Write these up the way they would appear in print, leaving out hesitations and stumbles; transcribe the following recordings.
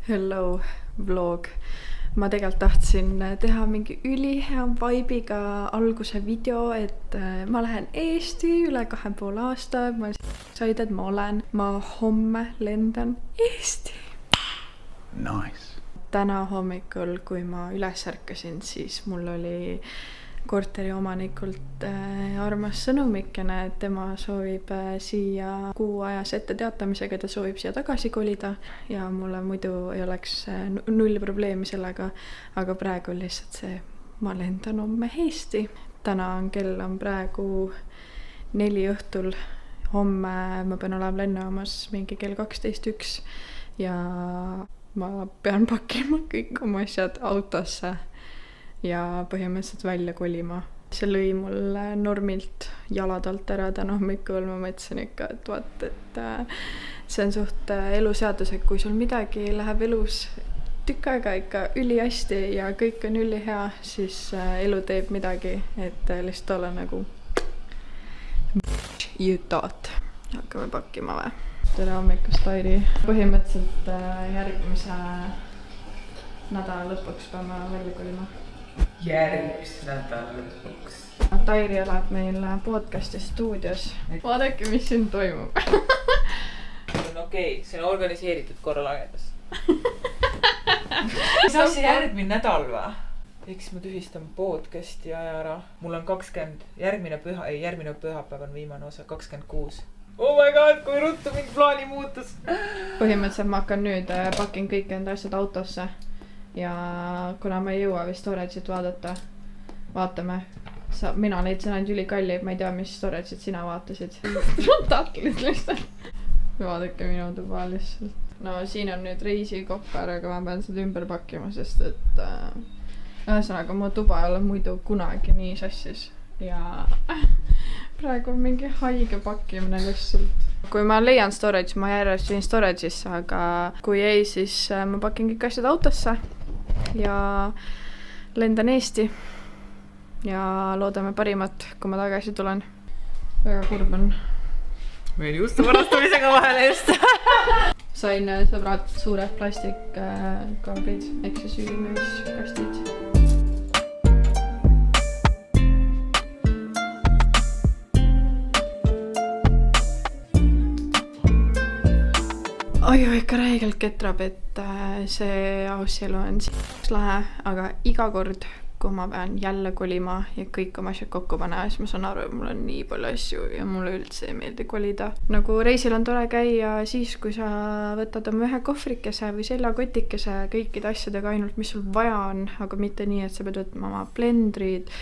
Hello vlog. Ma tegelikult tahtsin teha mingi ülihea vibe'iga alguse video, et ma lähen Eesti üle 2,5 aasta. Ma sain, et ma homme lendan Eesti. Nice. Täna hommikul, kui ma üles ärkasin, siis mul oli korteri omanikult armas sõnumikene, et tema soovib siia kuu ajas ette teatamisega, ta soovib siia tagasi kolida ja mulle muidu ei oleks null probleemi sellega, aga praegu lihtsalt see, ma lendan homme Eesti. Täna kell on praegu 4 õhtul, homme ma pean olema lennujaamas mingi kell 12:01 ja ma pean pakkima kõik oma asjad autosse ja põhimõtteliselt välja kolima. See lõi mul normilt jalad alt ära täna hommikul. Ma mõtlesin ikka, et vaat, et see on suht eluseadus, et kui sul midagi läheb elus tükk aega ikka ülihästi ja kõik on ülihea, siis elu teeb midagi, et lihtsalt olla nagu you thought. Hakkame pakkima või? Tere hommikust, Tairi. Põhimõtteliselt järgmise nädala lõpuks peame välja kolima. Järgmise nädala lõpuks. Tairi elab meil podcasti stuudios. Vaadake, mis siin toimub. Okei, see on organiseeritud korralagedus. Saab see järgmine nädal või? Eks ma tühistan podcasti aja ära. Mul on 20, järgmine pühapäev on viimane osa, 26. Oh my god, kui ruttu mind plaani muutus. Põhimõtteliselt ma hakkan nüüd, pakin kõik enda asjad autosse. Ja kuna ma ei jõua vist storage'it vaadata, vaatame. Mina leidsin ainult ülikalli, ma ei tea, mis storage'it sina vaatasid. Tatlid lihtsalt. Vaadake minu tuba lihtsalt. No siin on nüüd reisikopper, aga ma pean seda ümber pakkima, sest et ühesõnaga mu tuba ei ole muidu kunagi nii sassis. Ja praegu on mingi haige pakkimine lihtsalt. Kui ma leian storage, ma järjest viin storage'isse, aga kui ei, siis ma pakin kõik asjad autosse ja lendan Eesti ja loodame parimat, kui ma tagasi tulen. Väga kurb on. Meil juustu varastamisega vahele just. Sain sõbrad suured plastikkaabrid, ehk siis ülimüüskastid. Oi, ikka räigelt ketrab, et see aussielu on lahe, aga iga kord, kui ma pean jälle kolima ja kõik oma asjad kokku panna, siis ma saan aru, et mul on nii palju asju ja mulle üldse ei meeldi kolida. Nagu reisil on tore käia siis, kui sa võtad oma ühe kohvrikese või seljakotikese kõikide asjadega ainult, mis sul vaja on, aga mitte nii, et sa pead võtma oma blendrid,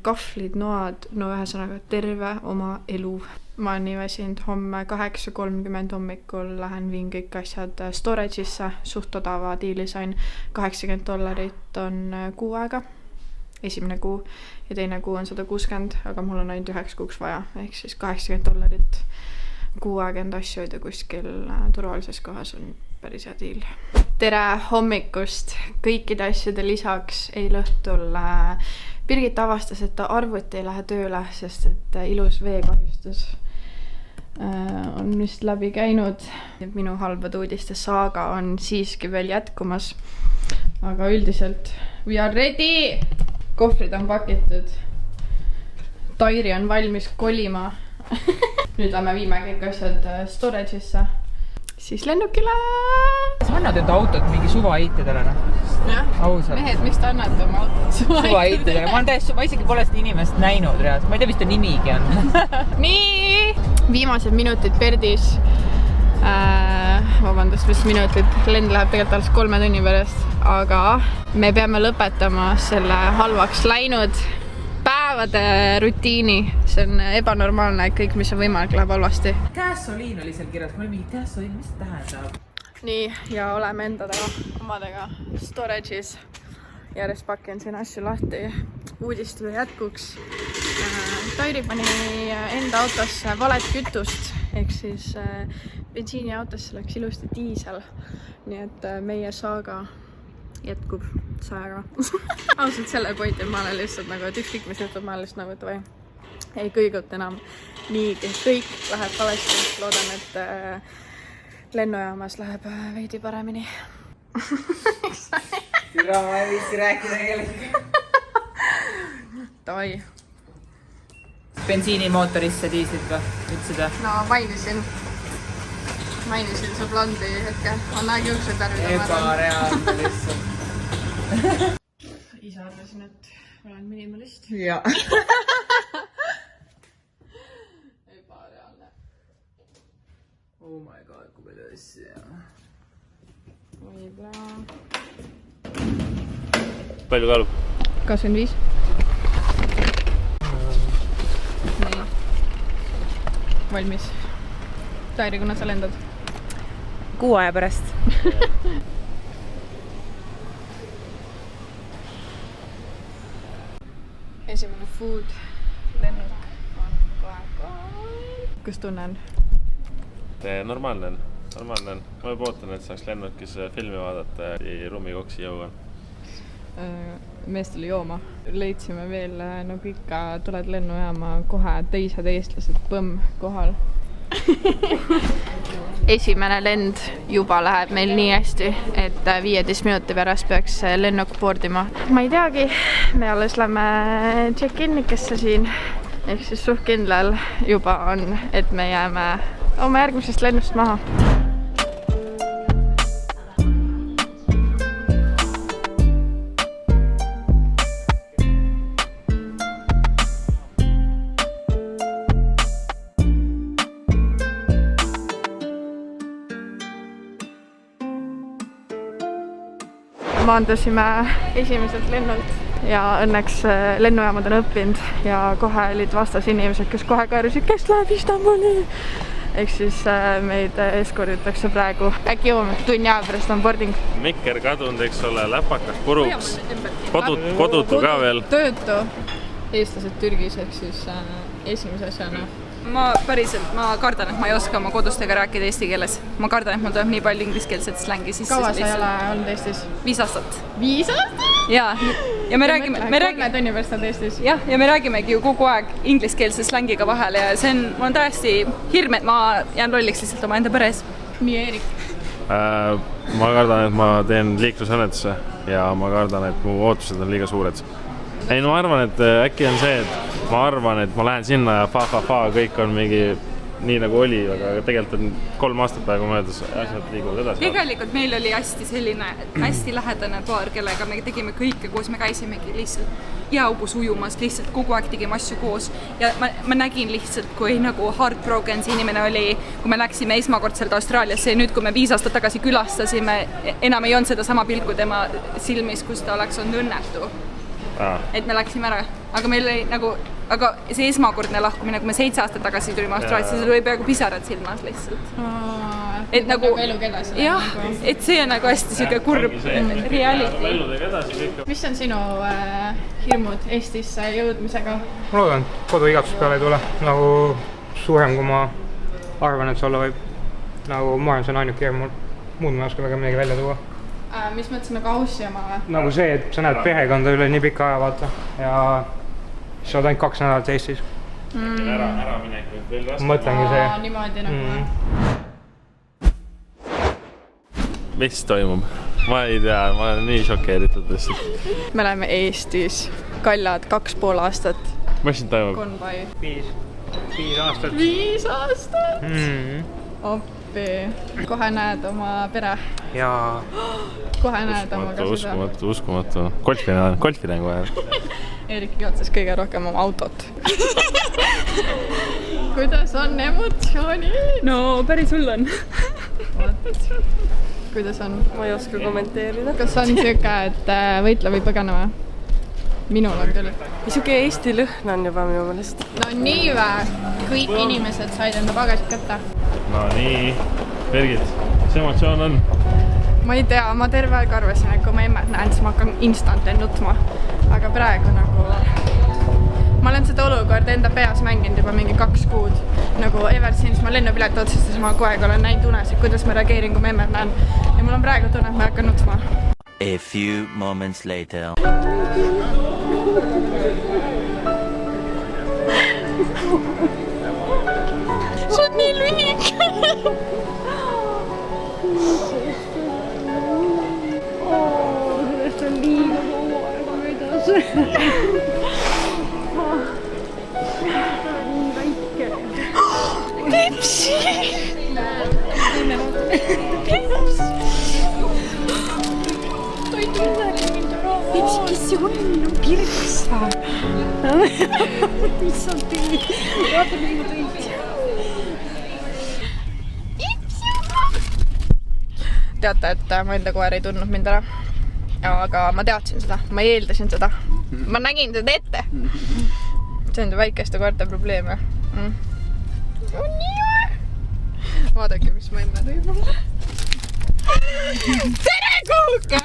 kahvlid, noad, no ühesõnaga terve oma elu. Ma olen nii väsinud, homme 8:30 hommikul lähen viin kõik asjad storage'isse, suht odava diili sain. $80 on kuu aega, esimene kuu ja teine kuu on 160, aga mul on ainult 9 kuuks vaja, ehk siis $80 kuu aega enda asju hoida kuskil turvalises kohas on päris hea diil. Tere hommikust! Kõikide asjade lisaks eile õhtul Birgit avastas, et ta arvuti ei lähe tööle, sest et ilus veekahjustus on vist läbi käinud. Minu halbade uudiste saaga on siiski veel jätkumas, aga üldiselt we are ready! Kohvrid on pakitud. Tairi on valmis kolima. Nüüd lähme viime kõik asjad storage'isse. Siis lennukile! Sa annad enda autot mingi suva-eitedele, Jah, ausalt. Mehed, miks te annate oma autot Suva-eitedele? Ma isegi pole seda inimest näinud reaalselt. Ma ei tea, mis ta nimigi on. Nii, viimased minutid Perdis. Vabandust, mis minutid. Lend läheb tegelikult alles 3 tunni pärast, aga me peame lõpetama selle halvaks läinud päevade rutiini. See on ebanormaalne, et kõik, mis on võimalik, läheb halvasti. Gasoline oli seal kirjas. Ma oli mingi gasoline, mis see tähendab? Nii, ja oleme omadega storage'is. Järjest pakin siin asju lahti uudistuse jätkuks. Tairi pani enda autosse valet kütust, ehk siis bensiini autosse läks ilusti diisel. Nii et meie saaga jätkub sajaga. Ausalt selle pointi, ma olen lihtsalt nagu, et ükskõik mis juhtub, ma olen lihtsalt nagu, et või ei kõigut enam. Nii, kõik läheb valesti. Loodan, et lennujaamas läheb veidi paremini. Türa, ma ei viitsi rääkida kellegi. Davai. Bensiinimootorisse diislit või? Ütlesid või? No mainisin su blondi hetke. On aeg juuksed värvida. Ebareaalne lihtsalt. Isa arvasin, et olen minimalist. Ja. Ebareaalne. Oh my god, kui palju asja. Võib-olla... Palju kaalub? 25. Nii. Valmis. Tairi, kuna sa lendad? 6 aja pärast. Esimene food lennuk on kohe. Kus tunnen? Normaalne on. Ma juba ootan, et saaks lennukis filmi vaadata ja ruumikoksi jõuan. Meest oli jooma. Leidsime veel, nagu ikka, tuled lennujaama kohe teised eestlased, põmm kohal. Esimene lend juba läheb meil nii hästi, et 15 minuti pärast peaks lennuk boardima. Ma ei teagi, me alles lähme check-inikesse siin, ehk siis suht kindlal juba on, et me jääme oma järgmisest lennust maha. Maandusime esimeselt lennult ja õnneks lennujaamad on õppinud ja kohe olid vastas inimesed, kes kohe kõõrusid, kes läheb Istanbuli. Ehk siis meid eskorditakse praegu. Äkki jõuame tunni aja pärast on boarding. Mikker kadunud, eks ole, läpakas puruks. Kodutu ka veel. Töötu eestlased Türgis, ehk siis esimese asjana. Ma kardan, et ma ei oska oma kodustega rääkida eesti keeles. Ma kardan, et mul tuleb nii palju ingliskeelset slängi sisse. Kaua sa ei ole olnud Eestis? 5 aastat. 5 aastat? Ja me räägime... 3 tunni pärast on Eestis. Jah, ja me räägimegi ju kogu aeg ingliskeelse slängiga vahel ja see on, mul on täiesti hirm, et ma jään lolliks lihtsalt oma enda peres. Nii, Eerik? Ma kardan, et ma teen liiklusõnnetusse ja ma kardan, et mu ootused on liiga suured. Ei, no ma arvan, et äkki on see, et ma arvan, et ma lähen sinna ja kõik on mingi nii nagu oli, aga tegelikult on 3 aastat praegu möödas, asjad liiguvad edasi. Tegelikult meil oli hästi lähedane paar, kellega me tegime kõike koos, me käisimegi lihtsalt jääubus ujumas, lihtsalt kogu aeg tegime asju koos ja ma nägin lihtsalt, kui nagu heartbroken see inimene oli, kui me läksime esmakordselt Austraaliasse ja nüüd, kui me 5 aastat tagasi külastasime, enam ei olnud seda sama pilku tema silmis, kus ta oleks olnud õnnetu. Et me läksime ära, aga meil oli nagu, aga see esmakordne lahkumine, kui me 7 aastat tagasi tulime Austraaliasse, see oli peaaegu pisarad silmas lihtsalt. Et nagu, jah, et see on nagu hästi siuke kurb reality. Mis on sinu hirmud Eestisse jõudmisega? Ma loodan, et kodu igatus peale ei tule, nagu suurem, kui ma arvan, et see olla võib. Nagu ma arvan, see on ainuke hirm, muud ma ei oska väga midagi välja tuua. Mis mõttes nagu aussi oma või? Nagu see, et sa näed perekonda üle nii pika aja vaata ja sa oled ainult 2 nädalat Eestis. Ära minek veel raske. Mõtlengi see. Niimoodi nagu. Mis toimub? Ma ei tea, ma olen nii šokeeritud lihtsalt. Me oleme Eestis, Kaljad, 2,5 aastat. Mis siin toimub? Konvoi. 5 aastat. 5 aastat? Oppi. Kohe näed oma pere. Jaa. Kohe näed oma ka seda. Uskumatu. Golfi näen kohe. Eerik igatses kõige rohkem oma autot. Kuidas on emotsioonid? No päris hull on. Kuidas on? Ma ei oska kommenteerida. Kas on siuke, et võitle või põgane või? Minul on küll. Siuke Eesti lõhn on juba minu mõelest. No nii vä, kõik inimesed said enda pagasid kätte. No nii, Birgit, mis emotsioon on? Ma ei tea, ma terve aeg arvasin, et kui ma emmet näen, siis ma hakkan instant nutma. Aga praegu nagu... Ma olen seda olukorda enda peas mänginud juba mingi 2 kuud. Nagu ever since ma lennupilet otsustas, ma kogu aeg olen näinud unes, kuidas ma reageerin, kui ma emmet näen. Ja mul on praegu tunne, et ma hakkan nutma. A few moments later. See on nii lühike. Pepsi! Pepsi, kes see on? No kirksa! Mis on teed? Vaata, mis ma tõid. Teate, et ma enda koer ei tundnud mind ära. Aga ma teadsin seda, ma eeldasin seda. Ma nägin seda ette. See on väikeste koerte probleem. Nii või? Vaadake, mis ma enne tõi mulle. Tere, kuhuke!